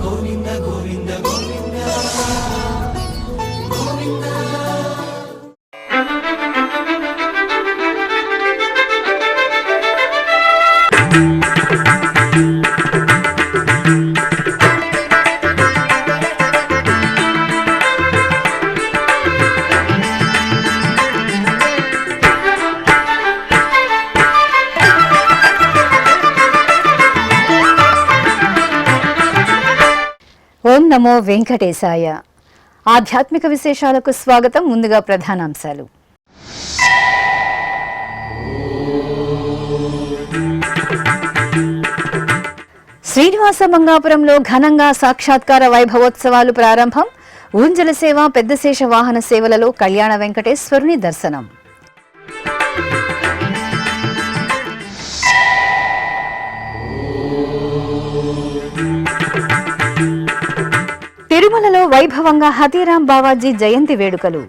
గోవింద గోవింద గోవింద గోవింద. ఓం నమో వెంకటేశాయ. ఆధ్యాత్మిక విశేషాలకు స్వాగతం. ముందుగా ప్రధానాంశాలు. శ్రీనివాస మంగాపురంలో ఘనంగా సాక్షాత్కార వైభవోత్సవాలు ప్రారంభం. ఊంజల సేవ, పెద్దశేష వాహన సేవలలో కళ్యాణ వెంకటేశ్వరుని దర్శనం. తిరుమలలో వైభవంగా హతీరాం బావాజీ జయంతి వేడుకలు.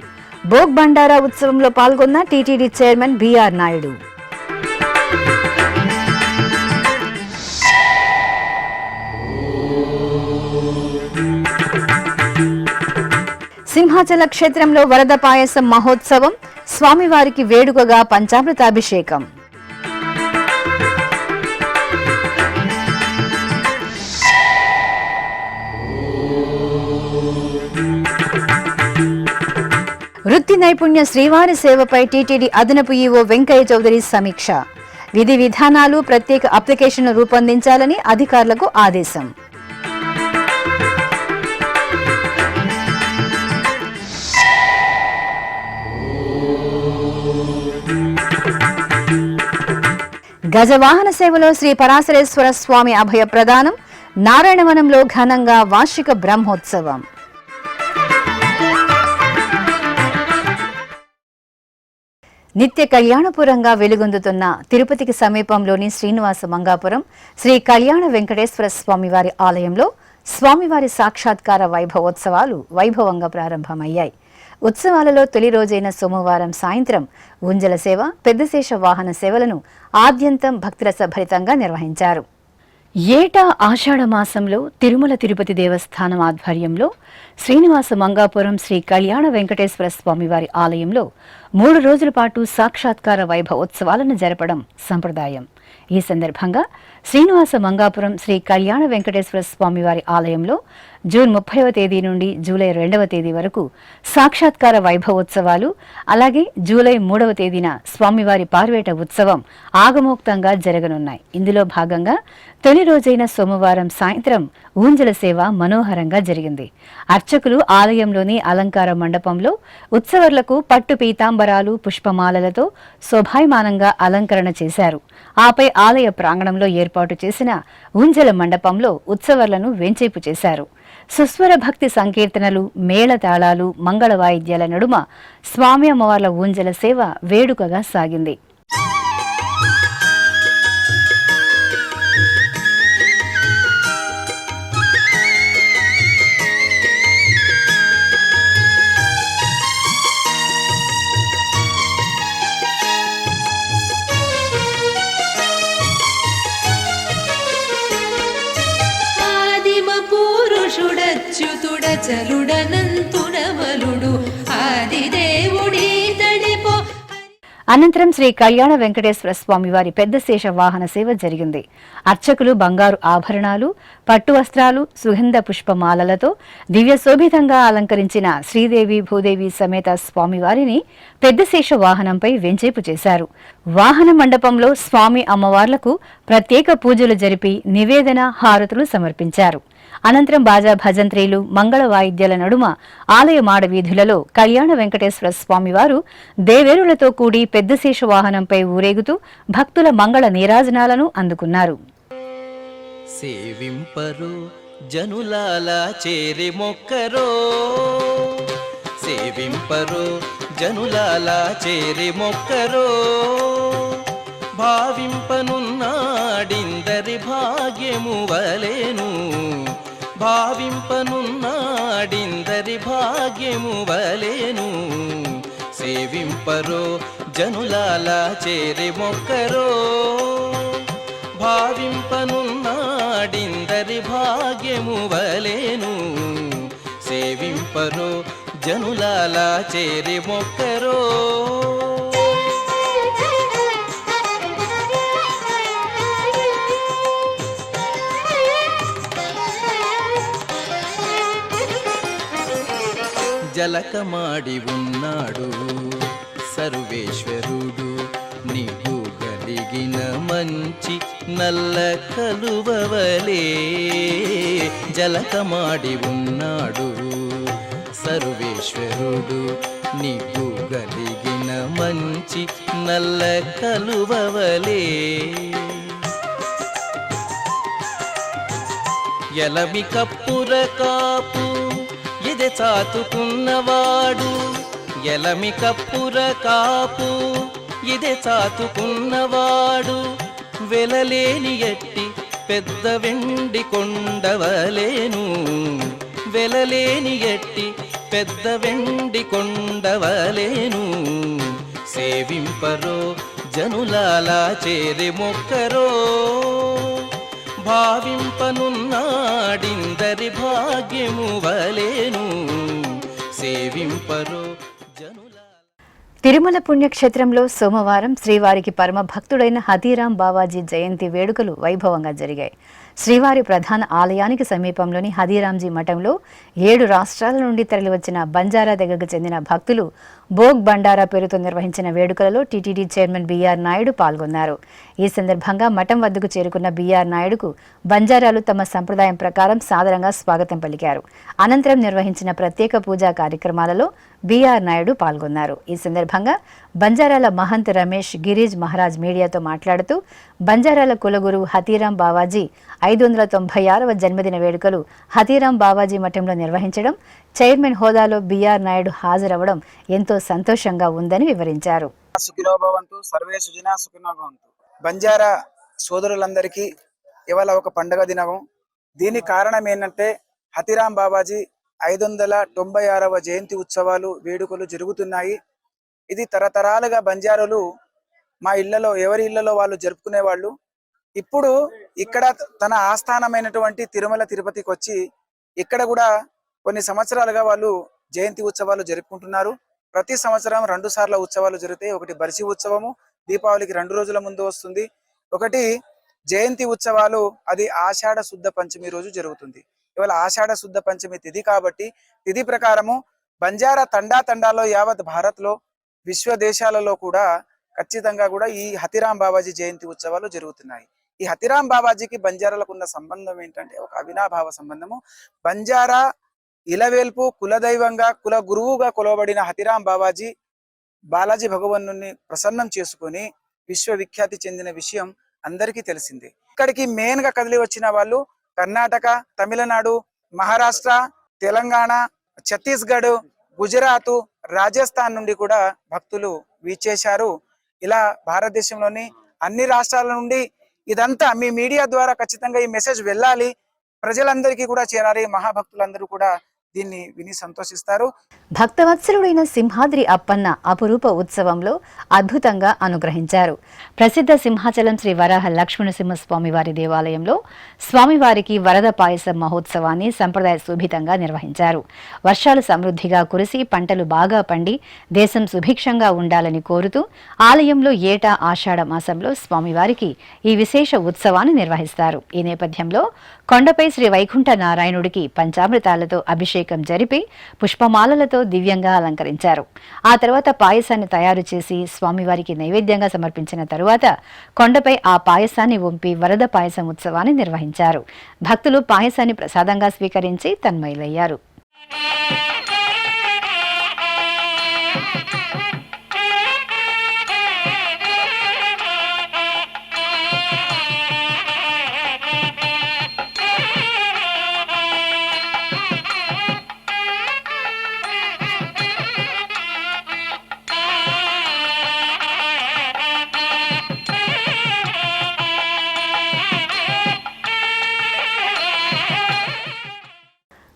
భోగ్ బండారా ఉత్సవంలో పాల్గొన్న TTD chairman BR Naidu. Simhachala క్షేత్రంలో వరద పాయసం మహోత్సవం. స్వామివారికి వేడుకగా పంచామృతాభిషేకం. వృత్తి నైపుణ్య శ్రీవారి సేవపై టీటీడీ అదనపు ఈవో వెంకయ్య చౌదరి సమీక్ష. విధి విధానాలు, ప్రత్యేక అప్లికేషన్ను రూపొందించాలని అధికారులకు ఆదేశం. గజవాహన సేవలో శ్రీ పరాశరేశ్వర స్వామి అభయ ప్రదానం. నారాయణవనంలో ఘనంగా వార్షిక బ్రహ్మోత్సవం. నిత్య కళ్యాణపురంగా వెలుగొందుతున్న తిరుపతికి సమీపంలోని శ్రీనివాస మంగాపురం శ్రీ కళ్యాణ వెంకటేశ్వర స్వామివారి ఆలయంలో స్వామివారి సాక్షాత్కార వైభవోత్సవాలు వైభవంగా ప్రారంభమయ్యాయి. ఉత్సవాలలో తొలి రోజైన సోమవారం సాయంత్రం ఊంజల సేవ, పెద్దశేష వాహన సేవలను ఆద్యంతం భక్తిరసభరితంగా నిర్వహించారు. ఏటా ఆషాఢ మాసంలో తిరుమల తిరుపతి దేవస్థానం ఆధ్వర్యంలో శ్రీనివాస మంగాపురం శ్రీ కళ్యాణ వెంకటేశ్వర స్వామివారి ఆలయంలో 3 రోజుల పాటు సాక్షాత్కార వైభవోత్సవాలను జరపడం సంప్రదాయం. ఈ సందర్భంగా శ్రీనివాస మంగాపురం శ్రీ కళ్యాణ వెంకటేశ్వర స్వామివారి ఆలయంలో జూన్ 30వ తేదీ నుండి జూలై 2వ తేదీ వరకు సాక్షాత్కార వైభవోత్సవాలు, అలాగే జూలై 3వ తేదీన స్వామివారి పార్వేట ఉత్సవం ఆగమోక్తంగా జరగనున్నాయి. ఇందులో భాగంగా తొలి రోజైన సోమవారం సాయంత్రం ఊంజల సేవ మనోహరంగా జరిగింది. అర్చకులు ఆలయంలోని అలంకార మండపంలో ఉత్సవర్లకు పట్టు పీతాంబరాలు, పుష్పమాలలతో శోభాయమానంగా అలంకరణ చేశారు. ఆపై ఆలయ ప్రాంగణంలో ఏర్పాటు చేసిన ఊంజల మండపంలో ఉత్సవర్లను వేంచేపు చేశారు. సుస్వర భక్తి సంకీర్తనలు, మేళతాళాలు, మంగళ వాయిద్యాల నడుమ స్వామి అమ్మవార్ల ఊంజల సేవ వేడుకగా సాగింది. అనంతరం శ్రీ కళ్యాణ వెంకటేశ్వర స్వామివారి పెద్దశేష వాహన సేవ జరిగింది. అర్చకులు బంగారు ఆభరణాలు, పట్టు వస్త్రాలు, సుగంధ పుష్పమాలలతో దివ్యశోభితంగా అలంకరించిన శ్రీదేవి భూదేవి సమేత స్వామివారిని పెద్దశేష వాహనంపై వెంచేపు చేశారు. వాహన మండపంలో స్వామి అమ్మవార్లకు ప్రత్యేక పూజలు జరిపి నివేదన, హారతులు సమర్పించారు. అనంతరం బాజా భజంత్రీలు, మంగళ వాయిద్యాల నడుమ ఆలయ మాడవీధులలో కళ్యాణ వెంకటేశ్వర స్వామివారు దేవేరులతో కూడి పెద్దశేష వాహనంపై ఊరేగుతూ భక్తుల మంగళ నీరాజనాలను అందుకున్నారు. సేవింపరు జనులాల చేరి మొక్కరో, సేవింపరు జనులాల చేరి మొక్కరో, భావింపనున్నాడిందరి భాగ్యము వలెను, భావింపనున్నాడిందరి భాగ్యము వలెను, సేవింపరో జనులాల చేరి మొక్కరో, భావింపనున్నాడిందరి భాగ్యము వలెను. జనులాలా చేరి మొక్కరో. జలకమాడి ఉన్నాడు సర్వేశ్వరుడు, నీకు కలిగిన మంచి నల్ల కలువవలే. జలకమాడి ఉన్నాడు సర్వేశ్వరుడు, నీకు కలిగిన మంచి నల్ల కలువవలే. ఎలమి కప్పుర కాపు ఇది చాతుకున్నవాడు, ఎలమి కప్పుర కాపు ఇదే చాతుకున్నవాడు, వెలలేని ఎట్టి పెద్ద వెండి కొండవలేను, వెలలేని ఎట్టి పెద్ద వెండి కొండవలేను. సేవింపరో జనులాలా చేరి మొక్కరో, భావింపనున్నాడిందరి భాగ్యము వలేను. సేవింపరో జనులాలా. తిరుమల పుణ్యక్షేత్రంలో సోమవారం శ్రీవారికి పరమ భక్తుడైన హతీరాం బావాజీ జయంతి వేడుకలు వైభవంగా జరిగాయి. శ్రీవారి ప్రధాన ఆలయానికి సమీపంలోని హదీరాంజీ మఠంలో 7 రాష్ట్రాల నుండి తరలివచ్చిన బంజారా తెగకు చెందిన భక్తులు భోగ్ బండారా పేరుతో నిర్వహించిన వేడుకలలో టీటీడీ చైర్మన్ బీఆర్ నాయుడు పాల్గొన్నారు. ఈ సందర్భంగా మఠం వద్దకు చేరుకున్న బీఆర్ నాయుడుకు బంజారాలు తమ సంప్రదాయం ప్రకారం సాదరంగా స్వాగతం పలికారు. అనంతరం నిర్వహించిన ప్రత్యేక పూజా కార్యక్రమాలలో బీఆర్ నాయుడు పాల్గొన్నారు. ఈ సందర్భంగా బంజారాల మహంత్ రమేష్ గిరీజ్ మహారాజ్ మీడియాతో మాట్లాడుతూ బంజారాల కులగురువు హతీరాం బావాజీ 596వ జన్మదిన వేడుకలు హతీరాం బావాజీ మఠంలో నిర్వహించడం, చైర్మన్ హోదాలో బీఆర్ నాయుడు హాజరవడం ఎంతో సంతోషంగా ఉందని వివరించారు. బంజారా సోదరులందరికీ ఇవాళ ఒక పండుగ దినము. దీనికి కారణం ఏంటంటే హతీరాం బావాజీ 596వ జయంతి ఉత్సవాలు వేడుకలు జరుగుతున్నాయి. ఇది తరతరాలుగా బంజారులు మా ఇళ్లలో ఎవరి ఇళ్లలో వాళ్ళు జరుపుకునే వాళ్ళు. ఇప్పుడు ఇక్కడ తన ఆస్థానమైనటువంటి తిరుమల తిరుపతికి వచ్చి ఇక్కడ కూడా కొన్ని సంవత్సరాలుగా వాళ్ళు జయంతి ఉత్సవాలు జరుపుకుంటున్నారు. ప్రతి సంవత్సరం 2 సార్ల ఉత్సవాలు జరుగుతాయి. ఒకటి బర్సి ఉత్సవము దీపావళికి 2 రోజుల ముందు వస్తుంది. ఒకటి జయంతి ఉత్సవాలు అది ఆషాఢ శుద్ధ పంచమి రోజు జరుగుతుంది. ఇవాళ ఆషాఢ శుద్ధ పంచమి తిథి కాబట్టి తిథి ప్రకారము బంజారా తండాలో యావత్ భారత్ లో విశ్వ దేశాలలో కూడా ఖచ్చితంగా కూడా ఈ హతీరాం బావాజీ జయంతి ఉత్సవాలు జరుగుతున్నాయి. ఈ హతీరాం బావాజీకి బంజారాలకు ఉన్న సంబంధం ఏంటంటే ఒక అవినాభావ సంబంధము. బంజారా ఇలవేల్పు కులదైవంగా కుల గురువుగా కొలవబడిన హతీరాం బావాజీ బాలాజీ భగవన్ను ప్రసన్నం చేసుకొని విశ్వవిఖ్యాతి చెందిన విషయం అందరికీ తెలిసిందే. ఇక్కడికి మెయిన్ గా కదిలి వచ్చిన వాళ్ళు కర్ణాటక, తమిళనాడు, మహారాష్ట్ర, తెలంగాణ, ఛత్తీస్గఢ్, గుజరాత్, రాజస్థాన్ నుండి కూడా భక్తులు వీచేశారు. ఇలా భారతదేశంలోని అన్ని రాష్ట్రాల నుండి ఇదంతా మీ మీడియా ద్వారా ఖచ్చితంగా ఈ మెసేజ్ వెళ్ళాలి, ప్రజలందరికీ కూడా చేరాలి. మహాభక్తులందరూ కూడా దీన్ని విని సంతోషిస్తారు. భక్తవత్సలుడైన సింహాద్రి అప్పన్న అపురూప ఉత్సవంలో అద్భుతంగా అనుగ్రహించారు. ప్రసిద్ధ సింహాచలం శ్రీ వరాహ లక్ష్మణసింహస్వామి వారి దేవాలయంలో స్వామివారికి వరద పాయసం మహోత్సవాన్ని సంప్రదాయ శోభితంగా నిర్వహించారు. వర్షాలు సమృద్ధిగా కురిసి పంటలు బాగా పండి దేశం సుభిక్షంగా ఉండాలని కోరుతూ ఆలయంలో ఏటా ఆషాఢ మాసంలో స్వామివారికి ఈ విశేష ఉత్సవాన్ని నిర్వహిస్తారు. ఈ నేపథ్యంలో కొండపై శ్రీ వైకుంఠ నారాయణుడికి పంచామృతాలతో అభిషేకం జరిపి పుష్పమాలలతో దివ్యంగా అలంకరించారు. ఆ తర్వాత పాయసాన్ని తయారు చేసి స్వామివారికి నైవేద్యంగా సమర్పించిన తరువాత కొండపై ఆ పాయసాన్ని వంపి వరద పాయసం ఉత్సవాన్ని నిర్వహించారు. భక్తులు పాయసాన్ని ప్రసాదంగా స్వీకరించి తన్మయులయ్యారు.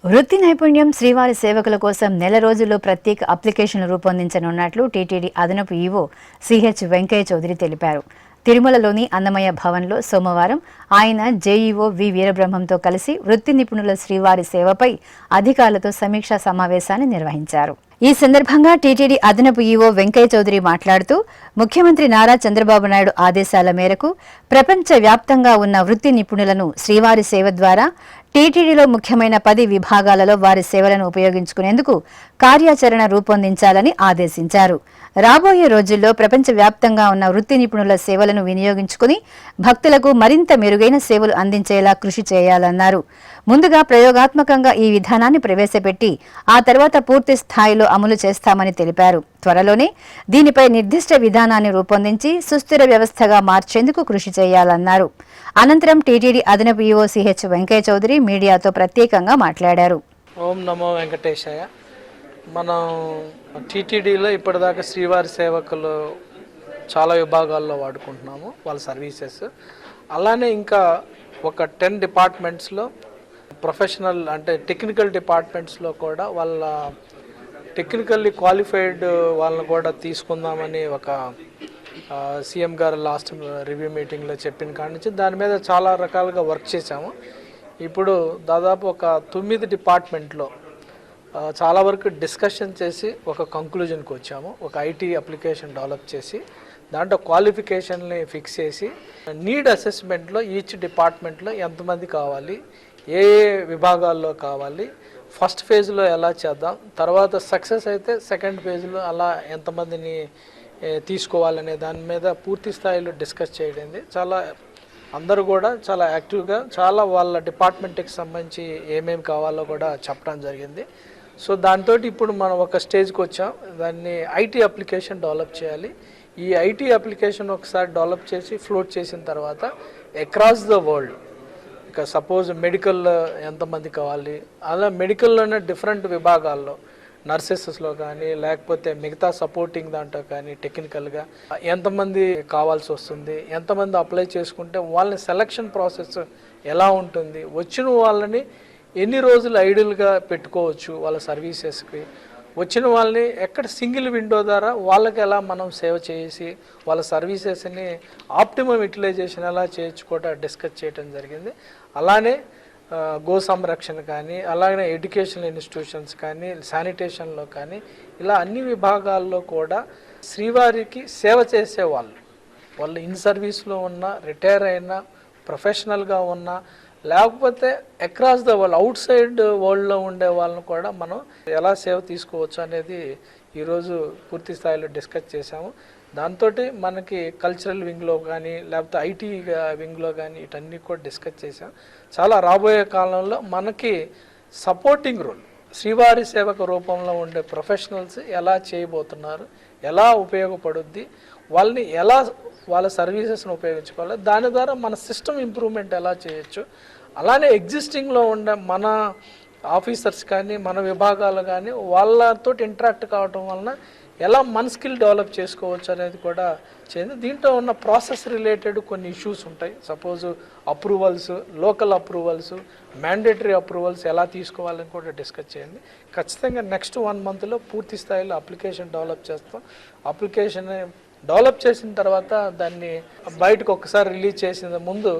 వృత్తి నైపుణ్యం శ్రీవారి సేవకుల కోసం నెల రోజుల్లో ప్రత్యేక అప్లికేషన్లు రూపొందించనున్నట్లు టీటీడీ అదనపు ఈవో సిహెచ్ వెంకయ్య చౌదరి తెలిపారు. తిరుమలలోని అన్నమయ్య భవన్లో సోమవారం ఆయన జేఈఓ వి వీరబ్రహ్మంతో కలిసి వృత్తి నిపుణుల శ్రీవారి సేవపై అధికారులతో సమీక్షా సమావేశాన్ని నిర్వహించారు. ఈ సందర్భంగా టీటీడీ అదనపు ఈవో వెంకయ్య చౌదరి మాట్లాడుతూ ముఖ్యమంత్రి నారా చంద్రబాబు నాయుడు ఆదేశాల మేరకు ప్రపంచ వ్యాప్తంగా ఉన్న వృత్తి నిపుణులను శ్రీవారి సేవ ద్వారా టీటీడీలో ముఖ్యమైన 10 విభాగాలలో వారి సేవలను ఉపయోగించుకునేందుకు కార్యాచరణ రూపొందించాలని ఆదేశించారు. రాబోయే రోజుల్లో ప్రపంచవ్యాప్తంగా ఉన్న వృత్తి నిపుణుల సేవలను వినియోగించుకుని భక్తులకు మరింత మెరుగైన సేవలు అందించేలా కృషి చేయాలన్నారు. ముందుగా ప్రయోగాత్మకంగా ఈ విధానాన్ని ప్రవేశపెట్టి ఆ తర్వాత పూర్తి స్థాయిలో అమలు చేస్తామని తెలిపారు. త్వరలోనే దీనిపై నిర్దిష్ట విధానాన్ని రూపొందించి సుస్థిర వ్యవస్థగా మార్చేందుకు కృషి చేయాలన్నారు. అనంతరం టీటీడీ అదనపు ఈవో సిహెచ్ వెంకయ్య చౌదరి మీడియాతో ప్రత్యేకంగా మాట్లాడారు. ఓం నమో వెంకటేశాయ. మనం టీటీడీలో ఇప్పటిదాకా శ్రీవారి సేవకులు చాలా విభాగాల్లో వాడుకుంటున్నాము వాళ్ళ సర్వీసెస్. అలానే ఇంకా ఒక 10 డిపార్ట్మెంట్స్లో ప్రొఫెషనల్ అంటే టెక్నికల్ డిపార్ట్మెంట్స్లో కూడా వాళ్ళ టెక్నికల్లీ క్వాలిఫైడ్ వాళ్ళని కూడా తీసుకుందామని ఒక సీఎం గారు లాస్ట్ రివ్యూ మీటింగ్లో చెప్పిన కాడి నుంచి దాని మీద చాలా రకాలుగా వర్క్ చేశాము. ఇప్పుడు దాదాపు ఒక 9 డిపార్ట్మెంట్లో చాలా వరకు డిస్కషన్ చేసి ఒక కంక్లూజన్కి వచ్చాము. ఒక ఐటీ అప్లికేషన్ డెవలప్ చేసి దాంట్లో క్వాలిఫికేషన్ని ఫిక్స్ చేసి నీడ్ అసెస్మెంట్లో ఈచ్ డిపార్ట్మెంట్లో ఎంతమంది కావాలి, ఏ విభాగాల్లో కావాలి, ఫస్ట్ ఫేజ్లో ఎలా చేద్దాం, తర్వాత సక్సెస్ అయితే సెకండ్ ఫేజ్లో అలా ఎంతమందిని తీసుకోవాలనే దాని మీద పూర్తి స్థాయిలో డిస్కస్ చేయడం. చాలా అందరూ కూడా చాలా యాక్టివ్గా చాలా వాళ్ళ డిపార్ట్మెంట్కి సంబంధించి ఏమేమి కావాలో కూడా చెప్పడం జరిగింది. సో దాంతో ఇప్పుడు మనం ఒక స్టేజ్కి వచ్చాం. దాన్ని ఐటీ అప్లికేషన్ డెవలప్ చేయాలి. ఈ ఐటీ అప్లికేషన్ ఒకసారి డెవలప్ చేసి ఫ్లోట్ చేసిన తర్వాత అక్రాస్ ద వరల్డ్ ఇక సపోజ్ మెడికల్ ఎంతమంది కావాలి, అలా మెడికల్లోనే డిఫరెంట్ విభాగాల్లో నర్సెసెస్లో కానీ లేకపోతే మిగతా సపోర్టింగ్ దాంట్లో కానీ టెక్నికల్గా ఎంతమంది కావాల్సి వస్తుంది, ఎంతమంది అప్లై చేసుకుంటే వాళ్ళని సెలక్షన్ ప్రాసెస్ ఎలా ఉంటుంది, వచ్చిన వాళ్ళని ఎన్ని రోజులు ఐడియల్గా పెట్టుకోవచ్చు వాళ్ళ సర్వీసెస్కి, వచ్చిన వాళ్ళని ఎక్కడ సింగిల్ విండో ద్వారా వాళ్ళకి ఎలా మనం సేవ్ చేసి వాళ్ళ సర్వీసెస్ని ఆప్టిమమ్ యూటిలైజేషన్ ఎలా చేయొచ్చు కూడా డిస్కస్ చేయడం జరిగింది. అలానే గో సంరక్షణ కానీ అలాగే ఎడ్యుకేషనల్ ఇన్స్టిట్యూషన్స్ కానీ శానిటేషన్లో కానీ ఇలా అన్ని విభాగాల్లో కూడా శ్రీవారికి సేవ చేసే వాళ్ళు ఇన్ సర్వీస్లో ఉన్న, రిటైర్ అయిన, ప్రొఫెషనల్గా ఉన్న, లేకపోతే across the world out side వరల్డ్లో ఉండే వాళ్ళని కూడా మనం ఎలా సేవ తీసుకోవచ్చు అనేది ఈరోజు పూర్తి స్థాయిలో డిస్కస్ చేశాము. దాంతో మనకి కల్చరల్ వింగ్లో కానీ లేకపోతే ఐటీ వింగ్లో కానీ వీటన్నీ కూడా డిస్కస్ చేసాం. చాలా రాబోయే కాలంలో మనకి సపోర్టింగ్ రోల్ శ్రీవారి సేవక రూపంలో ఉండే ప్రొఫెషనల్స్ ఎలా చేయబోతున్నారు, ఎలా ఉపయోగపడుద్ది, వాళ్ళని ఎలా వాళ్ళ సర్వీసెస్ని ఉపయోగించుకోవాలి, దాని ద్వారా మన సిస్టమ్ ఇంప్రూవ్మెంట్ ఎలా చేయొచ్చు, అలానే ఎగ్జిస్టింగ్లో ఉండే మన ఆఫీసర్స్ కానీ మన విభాగాలు కానీ వాళ్ళతో ఇంటరాక్ట్ కావడం వలన ఎలా మన స్కిల్ డెవలప్ చేసుకోవచ్చు అనేది కూడా చేయండి. దీంట్లో ఉన్న ప్రాసెస్ రిలేటెడ్ కొన్ని ఇష్యూస్ ఉంటాయి. Suppose approvals, local approvals, mandatory approvals ఎలా తీసుకోవాలని కూడా డిస్కస్ చేయండి. ఖచ్చితంగా నెక్స్ట్ 1 మంత్లో పూర్తి స్థాయిలో అప్లికేషన్ డెవలప్ చేస్తాం. అప్లికేషన్ డెవలప్ చేసిన తర్వాత దాన్ని బయటకు ఒకసారి రిలీజ్ చేసిన ముందు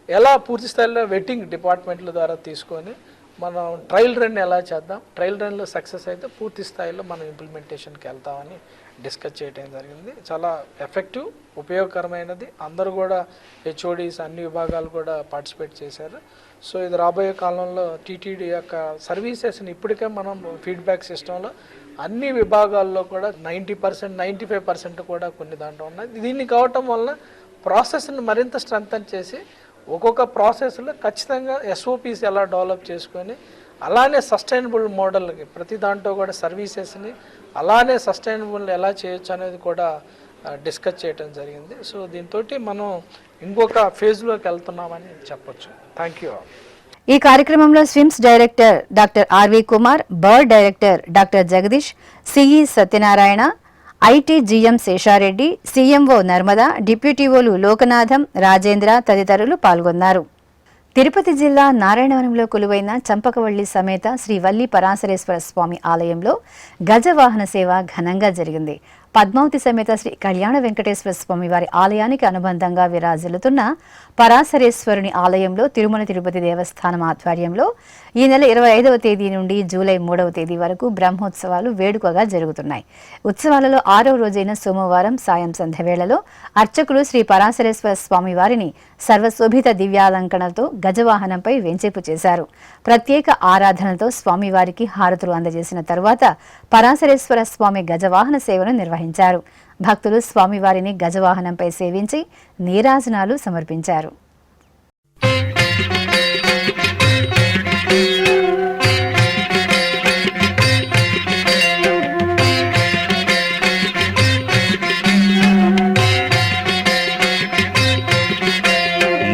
ఎలా పూర్తి స్థాయిలో వెట్టింగ్ డిపార్ట్మెంట్ల ద్వారా తీసుకొని మనం ట్రయల్ రన్ ఎలా చేద్దాం, ట్రయల్ రన్లో సక్సెస్ అయితే పూర్తి స్థాయిలో మనం ఇంప్లిమెంటేషన్కి వెళ్తామని డిస్కస్ చేయడం జరిగింది. చాలా ఎఫెక్టివ్, ఉపయోగకరమైనది. అందరూ కూడా హెచ్ఓడీస్ అన్ని విభాగాలు కూడా పార్టిసిపేట్ చేశారు. సో ఇది రాబోయే కాలంలో టీటీడీ యొక్క సర్వీసెస్ని ఇప్పటికే మనం ఫీడ్బ్యాక్ సిస్టంలో అన్ని విభాగాల్లో కూడా 90%, 95% కూడా కొన్ని దాంట్లో ఉన్నాయి. దీన్ని కావటం వలన ప్రాసెస్ని మరింత స్ట్రెంథన్ చేసి ఒక్కొక్క ప్రాసెస్లో ఖచ్చితంగా ఎస్ఓపీస్ ఎలా డెవలప్ చేసుకొని అలానే సస్టైనబుల్ మోడల్కి ప్రతి దాంట్లో కూడా సర్వీసెస్ని అలానే సస్టైనబుల్ ఎలా చేయొచ్చు అనేది కూడా డిస్కస్ చేయడం జరిగింది. సో దీంతో మనం ఇంకొక ఫేజ్లోకి వెళ్తున్నామని చెప్పొచ్చు. Thank you. ఈ కార్యక్రమంలో SVIMS director doctor R V Kumar, BIRRD director doctor Jagadish, CE Satyanarayana, IT GM Sesha Reddy, CMO Narmada, డిప్యూటీఓలు లోకనాథం, రాజేంద్ర తదితరులు పాల్గొన్నారు. తిరుపతి జిల్లా నారాయణవనంలో కొలువైన చంపకవల్లి సమేత శ్రీ వల్లి పరాశరేశ్వర స్వామి ఆలయంలో గజవాహన సేవ ఘనంగా జరిగింది. పద్మావతి సమేత శ్రీ కళ్యాణ వెంకటేశ్వర స్వామి వారి ఆలయానికి అనుబంధంగా విరాజిల్లుతున్న పరాశరేశ్వరుని ఆలయంలో తిరుమల తిరుపతి దేవస్థానం ఆధ్వర్యంలో ఈ నెల 25వ తేదీ నుండి జూలై 3వ తేదీ వరకు బ్రహ్మోత్సవాలు వేడుకగా జరుగుతున్నాయి. ఉత్సవాలలో 6వ రోజైన సోమవారం సాయం సంధ్య వేళలో అర్చకులు శ్రీ పరాశరేశ్వర స్వామి వారిని సర్వశోభిత దివ్యాలంకరణతో గజవాహనంపై వెంచేపు చేశారు. ప్రత్యేక ఆరాధనతో స్వామివారికి హారతులు అందజేసిన తరువాత పరాశరేశ్వర స్వామి గజవాహన సేవను నిర్వహించారు. భక్తులు స్వామివారిని గజవాహనంపై సేవించి నీరాజనాలు సమర్పించారు.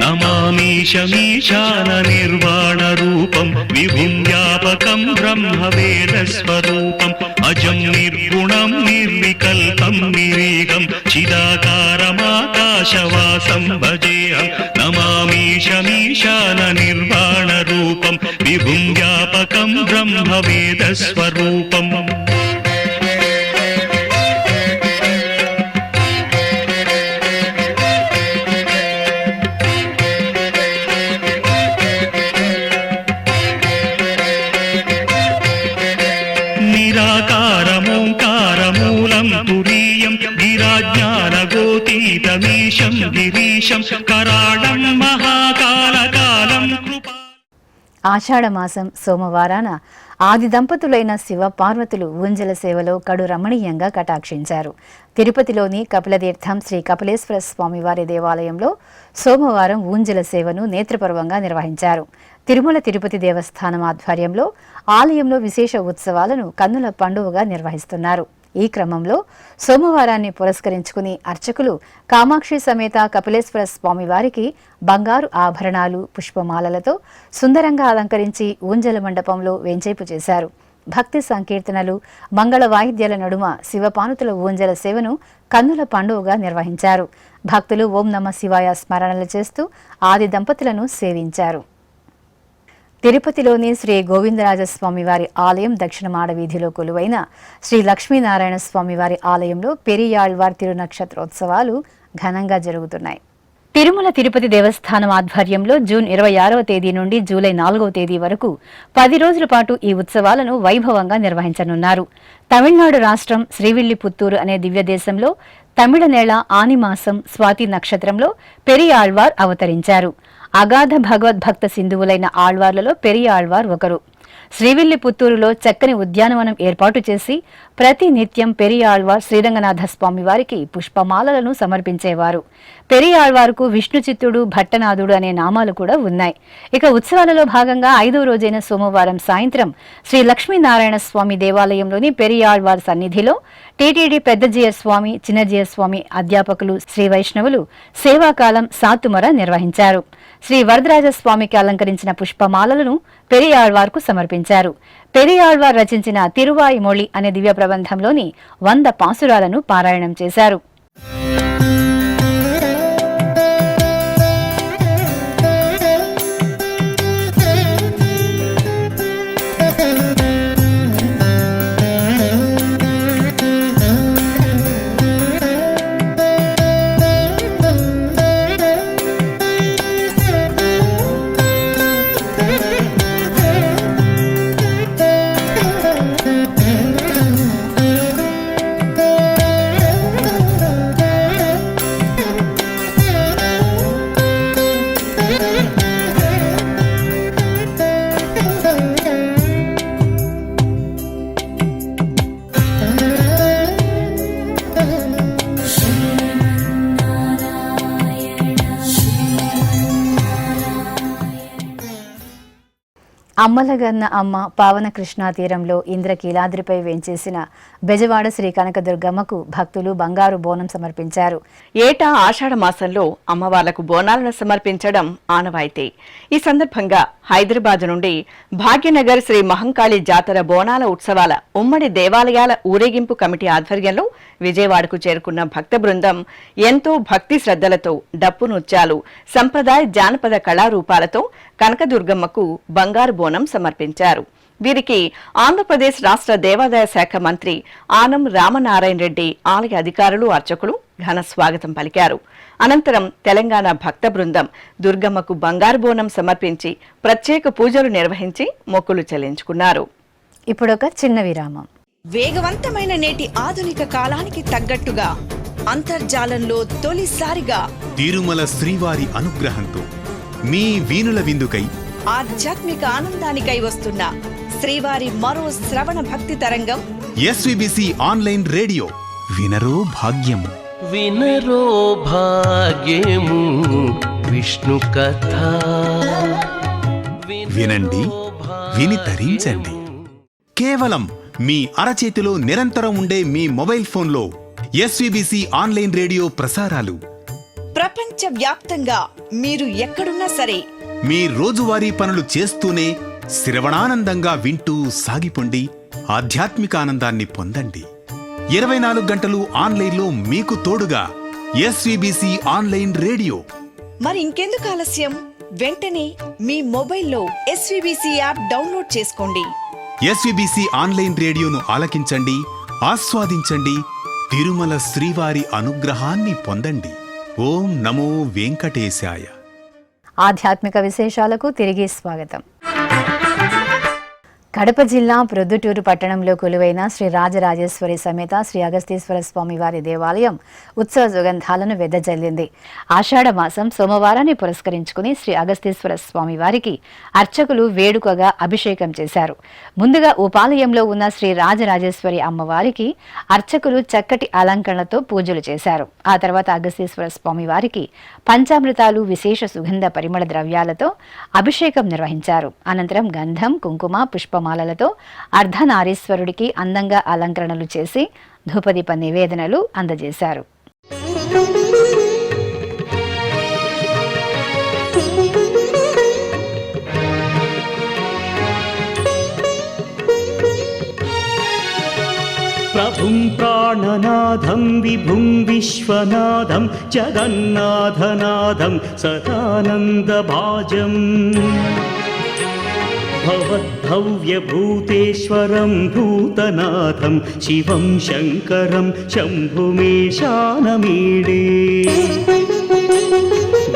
నమామీశమీశాన నిర్వాణ రూపం విభుం వ్యాపకం బ్రహ్మవేదస్వరూపం అజం నిర్గుణం నిర్వికల్పం నిరీగం చిదాకారమాకాశవాసం భజేహం. నమామీశమీశాన నిర్వాణ రూపం విభుం వ్యాపకం బ్రహ్మవేదస్వరూపం. నిరాకారమోంకారమూలం తురీయం గిరాజ్ఞానగోతీతమీశం గిరీశం కరాళం మహాకాలకాలం కృపా. ఆషాఢమాసం సోమవారాన ఆది దంపతులైన శివ పార్వతులు ఊంజల సేవలో కడు రమణీయంగా కటాక్షించారు. తిరుపతిలోని కపిలతీర్థం శ్రీ కపిలేశ్వర స్వామివారి దేవాలయంలో సోమవారం ఊంజల సేవను నేత్రపర్వంగా నిర్వహించారు. తిరుమల తిరుపతి దేవస్థానం ఆధ్వర్యంలో ఆలయంలో విశేష ఉత్సవాలను కన్నుల పండుగగా నిర్వహిస్తున్నారు. ఈ క్రమంలో సోమవారాన్ని పురస్కరించుకుని అర్చకులు కామాక్షి సమేత కపిలేశ్వర స్వామి వారికి బంగారు ఆభరణాలు పుష్పమాలలతో సుందరంగా అలంకరించి ఊంజల మండపంలో వేంచేపు చేశారు. భక్తి సంకీర్తనలు మంగళ వాయిద్యాల నడుమ శివపానుతుల ఊంజల సేవను కన్నుల పండుగగా నిర్వహించారు. భక్తులు ఓం నమ శివాయ స్మరణలు చేస్తూ ఆది దంపతులను సేవించారు. తిరుపతిలోని శ్రీ గోవిందరాజస్వామి వారి ఆలయం దక్షిణ మాడవీధిలో కొలువైన శ్రీ లక్ష్మీనారాయణ స్వామి వారి ఆలయంలో పెరియాళ్వార్ తిరునక్షత్రోత్సవాలు ఘనంగా జరుగుతున్నాయి. తిరుమల తిరుపతి దేవస్థానం ఆధ్వర్యంలో జూన్ 26వ తేదీ నుండి జూలై 4వ తేదీ వరకు 10 రోజుల పాటు ఈ ఉత్సవాలను వైభవంగా నిర్వహించనున్నారు. తమిళనాడు రాష్ట్రం శ్రీవిల్లిపుత్తూరు అనే దివ్యదేశంలో తమిళ నెల ఆనిమాసం స్వాతి నక్షత్రంలో పెరియాళ్వార్ అవతరించారు. అగాధ భగవద్భక్త సింధువులైన ఆళ్వార్లలో పెరియాళ్వార్ ఒకరు. శ్రీవిల్లిపుత్తూరులో చక్కని ఉద్యానవనం ఏర్పాటు చేసి ప్రతి నిత్యం పెరియాళ్వార్ శ్రీరంగనాథ స్వామి వారికి పుష్పమాలలను సమర్పించేవారు. పెరియాళ్వార్కు విష్ణు చిత్తుడు భట్టనాథుడు అనే నామాలు కూడా ఉన్నాయి. ఇక ఉత్సవాలలో భాగంగా 5వ రోజైన సోమవారం సాయంత్రం శ్రీ లక్ష్మీనారాయణ స్వామి దేవాలయంలోని పెరియాళ్వార్ సన్నిధిలో టీటీడీ పెద్దజీయ స్వామి చిన్నజీయ స్వామి అధ్యాపకులు శ్రీ వైష్ణవులు సేవాకాలం సాతుమర నిర్వహించారు. శ్రీ వరదరాజస్వామికి అలంకరించిన పుష్పమాలలను పెరియాళ్వార్కు సమర్పించారు. పెరియాళ్వార్ రచించిన తిరువాయిమొళి అనే దివ్య ప్రబంధంలోని 100 పాసురాలను పారాయణం చేశారు. అమ్మలగన్న అమ్మ పావన కృష్ణా తీరంలో ఇంద్రకీలాద్రిపై వేంచేసిన బెజవాడ శ్రీ కనకదుర్గమ్మకు భక్తులు బంగారు బోనం సమర్పించారు. ఏటా ఆషాఢ మాసంలో అమ్మవార్లకు బోనాలను సమర్పించడం ఆనవాయితీ. ఈ సందర్భంగా హైదరాబాద్ నుండి భాగ్యనగర్ శ్రీ మహంకాళి జాతర బోనాల ఉత్సవాల ఉమ్మడి దేవాలయాల ఊరేగింపు కమిటీ ఆధ్వర్యంలో విజయవాడకు చేరుకున్న భక్త బృందం ఎంతో భక్తి శ్రద్ధలతో డప్పు నృత్యాలు సంప్రదాయ జానపద కళారూపాలతో కనకదుర్గమ్మకు బంగారు బోనం సమర్పించారు. వీరికి ఆంధ్రప్రదేశ్ రాష్ట్ర దేవాదాయ శాఖ మంత్రి ఆనం రామనారాయణ రెడ్డి, ఆలయ అధికారులు, అర్చకులు ఘన స్వాగతం పలికారు. అనంతరం తెలంగాణ భక్త బృందం దుర్గమ్మకు బంగారు బోనం సమర్పించి ప్రత్యేక పూజలు నిర్వహించి మొక్కులు చెల్లించుకున్నారు. ఇప్పుడొక చిన్న విరామం. వేగవంతమైన నేటి ఆధునిక కాలానికి తగ్గట్టుగా అంతర్జాలంలో తొలిసారిగా తిరుమల శ్రీవారి అనుగ్రహంతో మీ వీణుల విందుకై ఆధ్యాత్మిక ఆనందానికై వస్తున్న శ్రీవారి మరో శ్రవణ భక్తి తరంగం ఎస్విబిసి ఆన్లైన్ రేడియో. వినరో భాగ్యము, వినరో భాగ్యము విష్ణు కథ. వినండి, విని తరించండి. కేవలం మీ అరచేతిలో నిరంతరం ఉండే మీ మొబైల్ ఫోన్లో ఎస్విబిసి ఆన్లైన్ రేడియో ప్రసారాలు ప్రపంచ వ్యాప్తంగా మీరు ఎక్కడున్నా సరే మీ రోజువారీ పనులు చేస్తూనే శ్రవణానందంగా వింటూ సాగిపోండి, ఆధ్యాత్మిక ఆనందాన్ని పొందండి. 24 గంటలు ఆన్లైన్లో మీకు తోడుగా ఎస్విబిసి ఆన్లైన్ రేడియో. మరి ఇంకెందుకు ఆలస్యం? వెంటనే మీ మొబైల్లో ఎస్విబిసి యాప్ డౌన్లోడ్ చేసుకోండి. ఎస్విబిసి ఆన్లైన్ రేడియోను ఆలకించండి, ఆస్వాదించండి, తిరుమల శ్రీవారి అనుగ్రహాన్ని పొందండి. ఓం నమో వెంకటేశాయ. ఆధ్యాత్మిక విశేషాలకు తిరిగి స్వాగతం. కడప జిల్లా ప్రొద్దుటూరు పట్టణంలో కొలువైన శ్రీ రాజరాజేశ్వరి సమేత శ్రీ అగస్తీశ్వర స్వామి వారి దేవాలయం ఉత్సవ సుగంధాలను వెదజల్లింది. ఆషాఢ మాసం సోమవారాన్ని పురస్కరించుకుని శ్రీ అగస్తీశ్వర స్వామి వారికి అర్చకులు వేడుకగా అభిషేకం చేశారు. ముందుగా ఉపాలయంలో ఉన్న శ్రీ రాజరాజేశ్వరి అమ్మవారికి అర్చకులు చక్కటి అలంకరణలతో పూజలు చేశారు. ఆ తర్వాత అగస్తీశ్వర స్వామి వారికి పంచామృతాలు, విశేష సుగంధ పరిమళ ద్రవ్యాలతో అభిషేకం నిర్వహించారు. అనంతరం గంధం, కుంకుమ, పుష్పమాలలతో అర్ధనారీశ్వరుడికి అందంగా అలంకరణలు చేసి ధూపదీప నివేదనలు అందజేశారు. ప్రభుం ప్రాణనాథం విభుం విశ్వనాథం జగన్నాథనాథం సదానందభాజం భవద్భవ్యభూతేశ్వరం భూతనాథం శివం శంకరం శంభుమేశానమీడే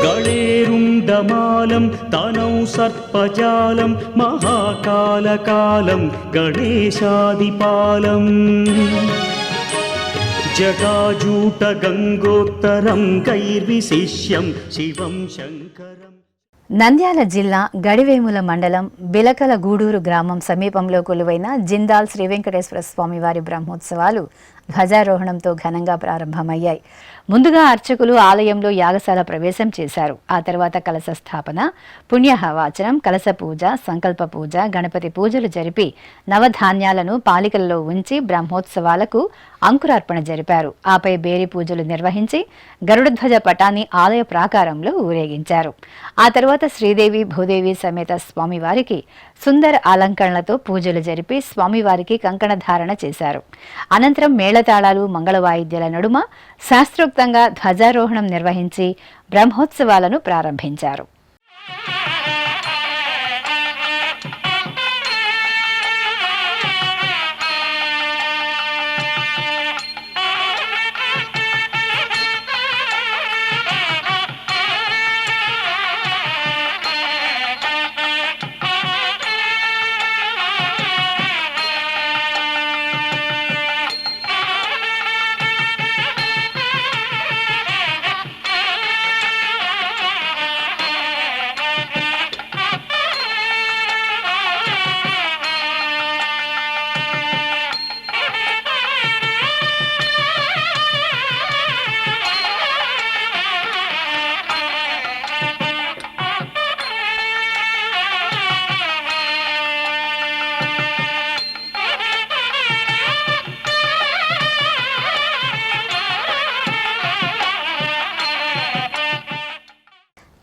గళేరుండమాలం తనౌ సర్పజాలం మహాకాలకాలం గణేశాదిపాలం జటాజూట గంగోత్తరం గైర్విశిష్యం శివం శంకరం. నంద్యాల జిల్లా గడివేముల మండలం బిలకల గూడూరు గ్రామం సమీపంలో కొలువైన జిందాల్ శ్రీ వెంకటేశ్వర స్వామి వారి బ్రహ్మోత్సవాలు ధ్వజారోహణంతో ఘనంగా ప్రారంభమయ్యాయి. ముందుగా అర్చకులు ఆలయంలో యాగశాల ప్రవేశం చేశారు. ఆ తర్వాత కలశ స్థాపన, పుణ్యహవాచనం, కలశ పూజ, సంకల్ప పూజ, గణపతి పూజలు జరిపి నవధాన్యాలను పాలికలలో ఉంచి బ్రహ్మోత్సవాలకు అంకురార్పణ జరిపారు. ఆపై బేరి పూజలు నిర్వహించి గరుడధ్వజ పటాన్ని ఆలయ ప్రాకారంలో ఊరేగించారు. ఆ తర్వాత శ్రీదేవి భూదేవి సమేత స్వామివారికి సుందర అలంకరణలతో పూజలు జరిపి స్వామివారికి కంకణ ధారణ చేశారు. అనంతరం మేళతాళాలు, మంగళ వాయిద్యాల నడుమ శాస్త్రోక్తంగా ధ్వజారోహణం నిర్వహించి బ్రహ్మోత్సవాలను ప్రారంభించారు.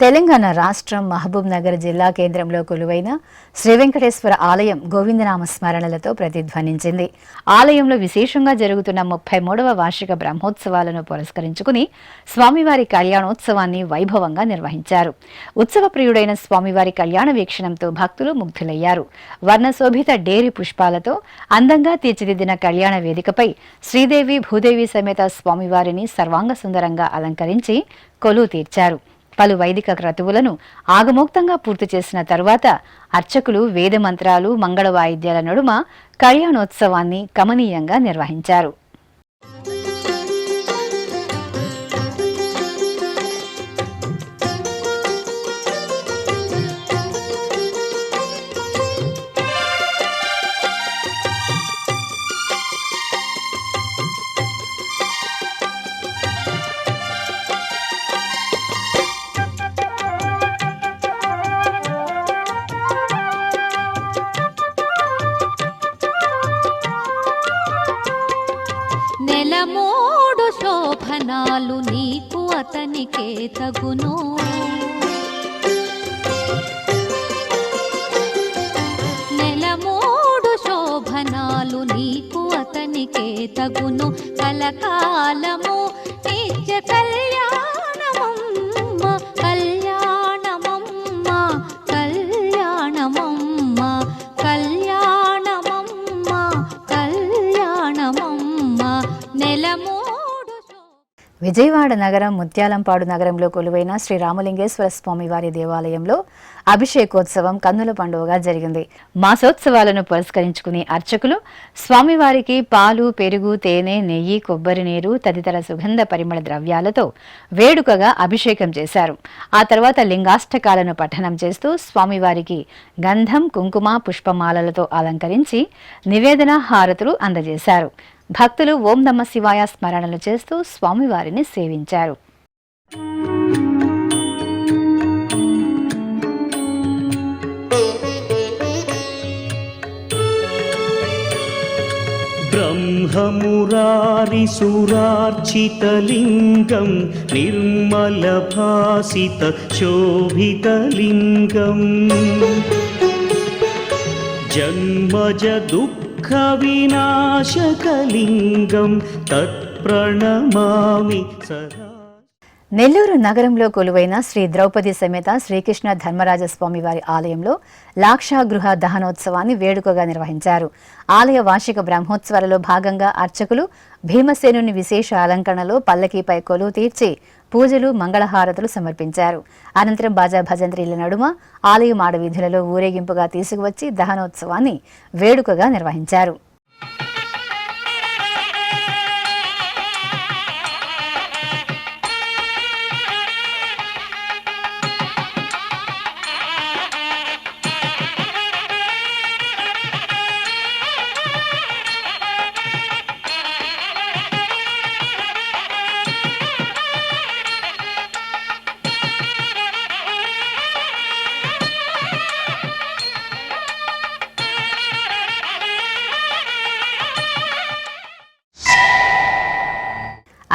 తెలంగాణ రాష్ట్రం మహబూబ్ నగర్ జిల్లా కేంద్రంలో కొలువైన శ్రీ వెంకటేశ్వర ఆలయం గోవిందనామ స్మరణలతో ప్రతిధ్వనించింది. ఆలయంలో విశేషంగా జరుగుతున్న 33వ వార్షిక బ్రహ్మోత్సవాలను పురస్కరించుకుని స్వామివారి కళ్యాణోత్సవాన్ని వైభవంగా నిర్వహించారు. ఉత్సవ ప్రియుడైన స్వామివారి కళ్యాణ వీక్షణంతో భక్తులు ముగ్ధులయ్యారు. వర్ణశోభిత డేరి పుష్పాలతో అందంగా తీర్చిదిద్దిన కళ్యాణ వేదికపై శ్రీదేవి భూదేవి సమేత స్వామివారిని సర్వాంగ సుందరంగా అలంకరించి కొలువు తీర్చారు. పలు వైదిక క్రతువులను ఆగమోక్తంగా పూర్తి చేసిన తరువాత అర్చకులు వేద మంత్రాలు, మంగళ వాయిద్యాల నడుమ కళ్యాణోత్సవాన్ని కమనీయంగా నిర్వహించారు. నెలమూడు శోభనాలు నీకు అతనికే తగును, నెలమూడు శోభనాలు నీకు అతనికే తగును, కలకాలము నిత్య కళ్యాణమమ్మ కళ్యాణమమ్మ కళ్యాణమమ్మ కళ్యాణమమ్మ కళ్యాణమమ్మ నెలమూడు. విజయవాడ నగరం ముత్యాలంపాడు నగరంలో కొలువైన శ్రీ రామలింగేశ్వర స్వామి వారి దేవాలయంలో అభిషేకోత్సవం కన్నుల పండుగగా జరిగింది. మాసోత్సవాలను పురస్కరించుకుని అర్చకులు స్వామివారికి పాలు, పెరుగు, తేనె, నెయ్యి, కొబ్బరి నీరు తదితర సుగంధ పరిమళ ద్రవ్యాలతో వేడుకగా అభిషేకం చేశారు. ఆ తర్వాత లింగాష్టకాలను పఠనం చేస్తూ స్వామివారికి గంధం, కుంకుమ, పుష్పమాలలతో అలంకరించి నివేదన హారతులు అందజేశారు. భక్తులు ఓం నమ శివాయ స్మరణలు చేస్తూ స్వామివారిని సేవించారు. బ్రహ్మమురారిసురార్చితలింగం నిర్మలభాసిత శోభితలింగం జన్మజ దుఃఖ వినాశకలింగం తత్ప్రణమామి సదా. నెల్లూరు నగరంలో కొలువైన శ్రీ ద్రౌపది సమేత శ్రీకృష్ణ ధర్మరాజ స్వామి వారి ఆలయంలో లాక్షాగృహ దహనోత్సవాన్ని వేడుకగా నిర్వహించారు. ఆలయ వార్షిక బ్రహ్మోత్సవాలలో భాగంగా అర్చకులు భీమసేనుని విశేష అలంకరణలో పల్లకీపై కొలువు తీర్చి పూజలు, మంగళహారతులు సమర్పించారు. అనంతరం బాజా భజంత్రీల నడుమ ఆలయ మాడవీధులలో ఊరేగింపుగా తీసుకువచ్చి దహనోత్సవాన్ని వేడుకగా నిర్వహించారు.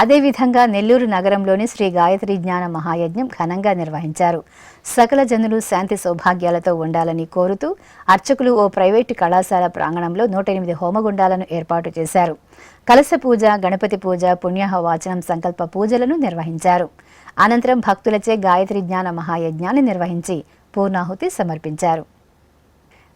అదేవిధంగా నెల్లూరు నగరంలోని శ్రీ గాయత్రి జ్ఞాన మహాయజ్ఞం ఘనంగా నిర్వహించారు. సకల జనులు శాంతి సౌభాగ్యాలతో ఉండాలని కోరుతూ అర్చకులు ఓ ప్రైవేటు కళాశాల ప్రాంగణంలో 108 హోమగుండాలను ఏర్పాటు చేశారు. కలశ పూజ, గణపతి పూజ, పుణ్యాహ వాచనం, సంకల్ప పూజలను నిర్వహించారు. అనంతరం భక్తులచే గాయత్రి జ్ఞాన మహాయజ్ఞాన్ని నిర్వహించి పూర్ణాహుతి సమర్పించారు.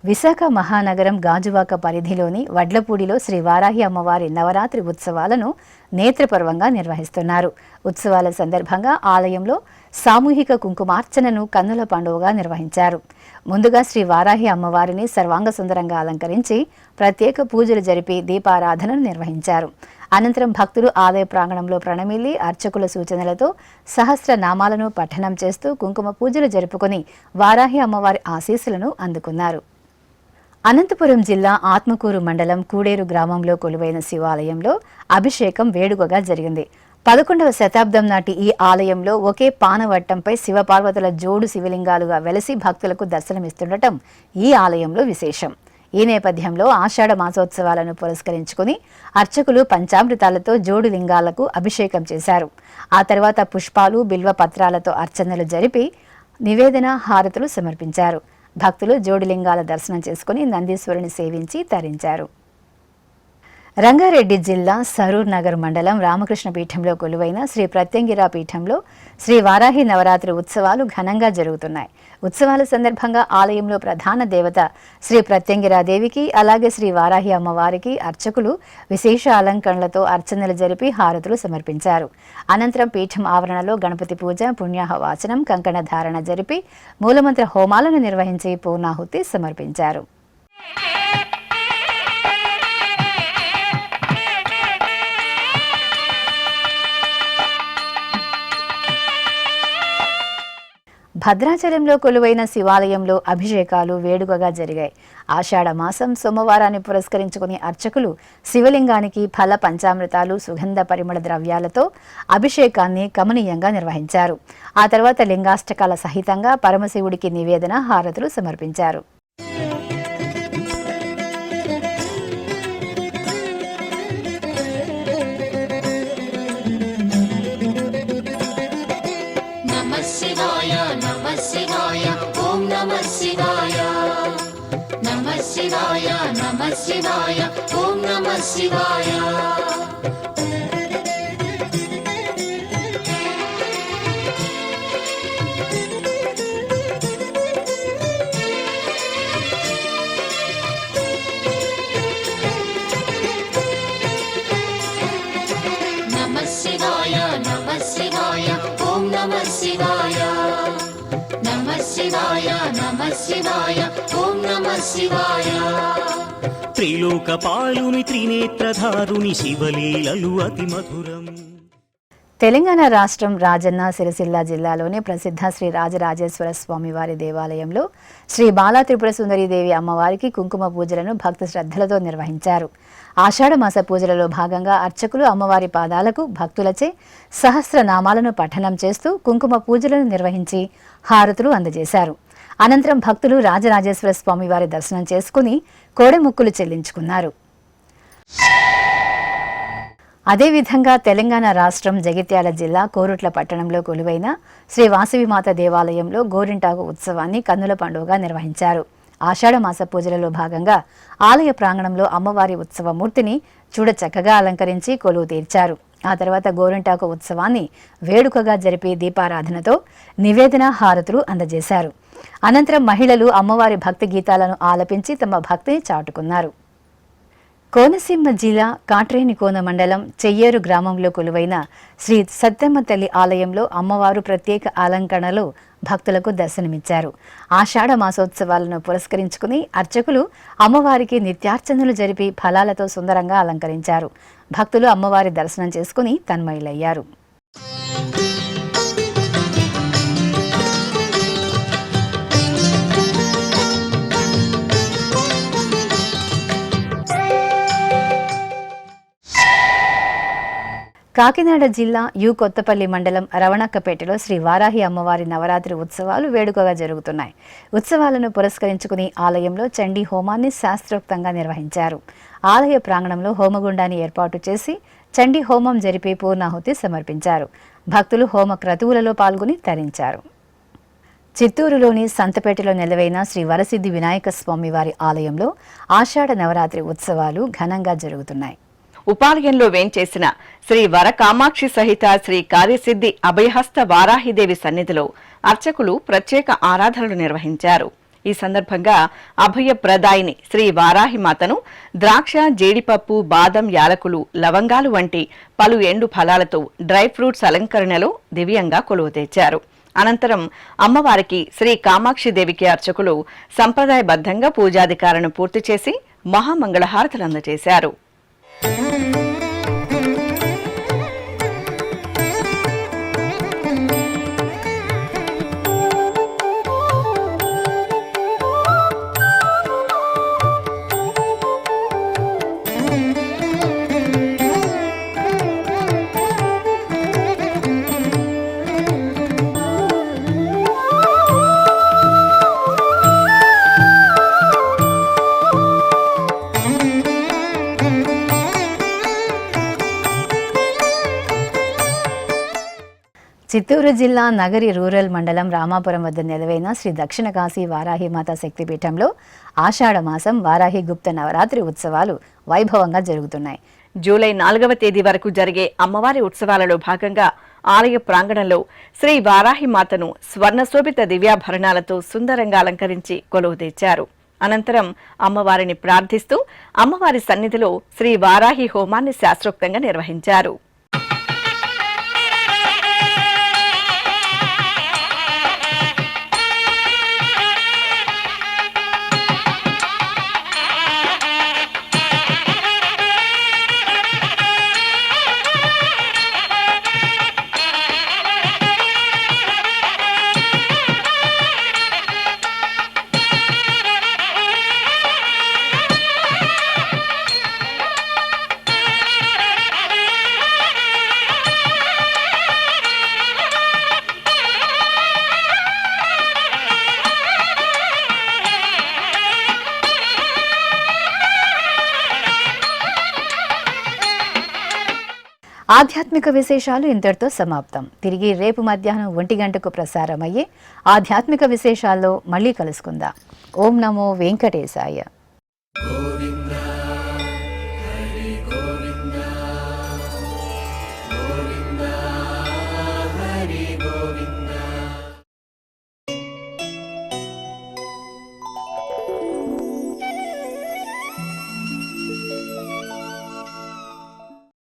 విశాఖ మహానగరం గాజువాక పరిధిలోని వడ్లపూడిలో శ్రీ వారాహి అమ్మవారి నవరాత్రి ఉత్సవాలను నేత్రపర్వంగా నిర్వహిస్తున్నారు. ఉత్సవాల సందర్భంగా ఆలయంలో సామూహిక కుంకుమార్చనను కన్నుల పండుగగా నిర్వహించారు. ముందుగా శ్రీ వారాహి అమ్మవారిని సర్వాంగ సుందరంగా అలంకరించి ప్రత్యేక పూజలు జరిపి దీపారాధనను నిర్వహించారు. అనంతరం భక్తులు ఆలయ ప్రాంగణంలో ప్రణమిల్లి అర్చకుల సూచనలతో సహస్ర నామాలను పఠనం చేస్తూ కుంకుమ పూజలు జరుపుకుని వారాహి అమ్మవారి ఆశీస్సులను అందుకున్నారు. అనంతపురం జిల్లా ఆత్మకూరు మండలం కూడేరు గ్రామంలో కొలువైన శివాలయంలో అభిషేకం వేడుకగా జరిగింది. 11వ శతాబ్దం నాటి ఈ ఆలయంలో ఒకే పానవట్టంపై శివపార్వతుల జోడు శివలింగాలుగా వెలసి భక్తులకు దర్శనమిస్తుండటం ఈ ఆలయంలో విశేషం. ఈ నేపథ్యంలో ఆషాఢ మాసోత్సవాలను పురస్కరించుకుని అర్చకులు పంచామృతాలతో జోడు లింగాలకు అభిషేకం చేశారు. ఆ తర్వాత పుష్పాలు, బిల్వ పత్రాలతో అర్చనలు జరిపి నివేదన హారతులు సమర్పించారు. భక్తులు జోడిలింగాల దర్శనం చేసుకుని నందీశ్వరుని సేవించి తరించారు. రంగారెడ్డి జిల్లా సరూర్ నగర్ మండలం రామకృష్ణ పీఠంలో కొలువైన శ్రీ ప్రత్యంగిరా పీఠంలో శ్రీ వారాహి నవరాత్రి ఉత్సవాలు ఘనంగా జరుగుతున్నాయి. ఉత్సవాల సందర్భంగా ఆలయంలో ప్రధాన దేవత శ్రీ ప్రత్యంగిరాదేవికి అలాగే శ్రీ వారాహి అమ్మవారికి అర్చకులు విశేష అలంకరణలతో అర్చనలు జరిపి హారతులు సమర్పించారు. అనంతరం పీఠం ఆవరణలో గణపతి పూజ, పుణ్యాహ వాచనం, కంకణ ధారణ జరిపి మూలమంత్ర హోమాలను నిర్వహించి పూర్ణాహుతి సమర్పించారు. భద్రాచలంలో కొలువైన శివాలయంలో అభిషేకాలు వేడుకగా జరిగాయి. ఆషాఢ మాసం సోమవారాన్ని పురస్కరించుకుని అర్చకులు శివలింగానికి ఫల పంచామృతాలు, సుగంధ పరిమళ ద్రవ్యాలతో అభిషేకాన్ని కమనీయంగా నిర్వహించారు. ఆ తర్వాత లింగాష్టకాల సహితంగా పరమశివుడికి నివేదన హారతులు సమర్పించారు. శివాయ ఓం నమః శివాయ నమః శివాయ నమః శివాయ ఓం నమః శివాయ నమః శివాయ నమః శివాయ ఓం నమః శివాయ నమః శివాయ నమః శివాయ ఓం నమః శివాయ. త్రిలోకపాలుని త్రినేత్రధారుని శివలీలలు అతి మధురం. తెలంగాణ రాష్ట్రం రాజన్న సిరిసిల్ల జిల్లాలోని ప్రసిద్ధ శ్రీ రాజరాజేశ్వర స్వామివారి దేవాలయంలో శ్రీ బాలా త్రిపుర సుందరీదేవి అమ్మవారికి కుంకుమ పూజలను భక్తి శ్రద్ధలతో నిర్వహించారు. ఆషాఢమాస పూజలలో భాగంగా అర్చకులు అమ్మవారి పాదాలకు భక్తులచే సహస్రనామాలను పఠనం చేస్తూ కుంకుమ పూజలను నిర్వహించి హారతులు అందజేశారు. అనంతరం భక్తులు రాజరాజేశ్వర స్వామివారి దర్శనం చేసుకుని కోడెముక్కులు చెల్లించుకున్నారు. అదేవిధంగా తెలంగాణ రాష్ట్రం జగిత్యాల జిల్లా కోరుట్ల పట్టణంలో కొలువైన శ్రీ వాసవిమాత దేవాలయంలో గోరింటాకు ఉత్సవాన్ని కన్నుల పండుగగా నిర్వహించారు. ఆషాఢమాస పూజలలో భాగంగా ఆలయ ప్రాంగణంలో అమ్మవారి ఉత్సవమూర్తిని చూడచక్కగా అలంకరించి కొలువు తీర్చారు. ఆ తర్వాత గోరింటాకు ఉత్సవాన్ని వేడుకగా జరిపి దీపారాధనతో నివేదన హారతులు అందజేశారు. అనంతరం మహిళలు అమ్మవారి భక్తి గీతాలను ఆలపించి తమ భక్తిని చాటుకున్నారు. కోనసీమ జిల్లా కాట్రేనికోన మండలం చెయ్యేరు గ్రామంలో కొలువైన శ్రీ సత్తెమ్మ తల్లి ఆలయంలో అమ్మవారు ప్రత్యేక అలంకరణలో భక్తులకు దర్శనమిచ్చారు. ఆషాఢ మాసోత్సవాలను పురస్కరించుకుని అర్చకులు అమ్మవారికి నిత్యార్చనలు జరిపి ఫలాలతో సుందరంగా అలంకరించారు. భక్తులు అమ్మవారి దర్శనం చేసుకుని తన్మయులయ్యారు. కాకినాడ జిల్లా కొత్తపల్లి మండలం రవణక్కపేటలో శ్రీ వారాహి అమ్మవారి నవరాత్రి ఉత్సవాలు వేడుకగా జరుగుతున్నాయి. ఉత్సవాలను పురస్కరించుకుని ఆలయంలో చండీ హోమాన్ని శాస్త్రోక్తంగా నిర్వహించారు. ఆలయ ప్రాంగణంలో హోమగుండాన్ని ఏర్పాటు చేసి చండీ హోమం జరిపి పూర్ణాహుతి సమర్పించారు. భక్తులు హోమ క్రతువులలో పాల్గొని తరించారు. చిత్తూరులోని సంతపేటలో నెలవైన శ్రీ వరసిద్ధి వినాయక స్వామి వారి ఆలయంలో ఆషాఢ నవరాత్రి ఉత్సవాలు ఘనంగా జరుగుతున్నాయి. ఉపాలయంలో వేంచేసిన శ్రీ వరకామాక్షి సహిత శ్రీ కార్యసిద్ధి అభయహస్త వారాహిదేవి సన్నిధిలో అర్చకులు ప్రత్యేక ఆరాధనలు నిర్వహించారు. ఈ సందర్భంగా అభయ ప్రదాయిని శ్రీ వారాహిమాతను ద్రాక్ష, జీడిపప్పు, బాదం, యాలకులు, లవంగాలు వంటి పలు ఎండు ఫలాలతో డ్రై ఫ్రూట్స్ అలంకరణలో దివ్యంగా కొలువు తెచ్చారు. అనంతరం అమ్మవారికి శ్రీ కామాక్షిదేవికి అర్చకులు సంప్రదాయబద్ధంగా పూజాధికారాన్ని పూర్తి చేసి మహామంగళహారతులు అందజేశారు. చిత్తూరు జిల్లా నగరి రూరల్ మండలం రామాపురం వద్ద నెలవైన శ్రీ దక్షిణ కాశీ వారాహిమాత శక్తిపీఠంలో ఆషాఢ మాసం వారాహి గుప్త నవరాత్రి ఉత్సవాలు వైభవంగా జరుగుతున్నాయి. జూలై 4వ తేదీ వరకు జరిగే అమ్మవారి ఉత్సవాలలో భాగంగా ఆలయ ప్రాంగణంలో శ్రీ వారాహిమాతను స్వర్ణశోభిత దివ్యాభరణాలతో సుందరంగా అలంకరించి కొలువు తెచ్చారు. అనంతరం అమ్మవారిని ప్రార్థిస్తూ అమ్మవారి సన్నిధిలో శ్రీ వారాహి హోమాన్ని శాస్త్రోక్తంగా నిర్వహించారు. ఆధ్యాత్మిక విశేషాలు ఇంతటితో సమాప్తం. తిరిగి రేపు మధ్యాహ్నం 1 గంటకు ప్రసారమయ్యే ఆధ్యాత్మిక విశేషాల్లో మళ్ళీ కలుసుకుందాం. ఓం నమో వెంకటేశాయ.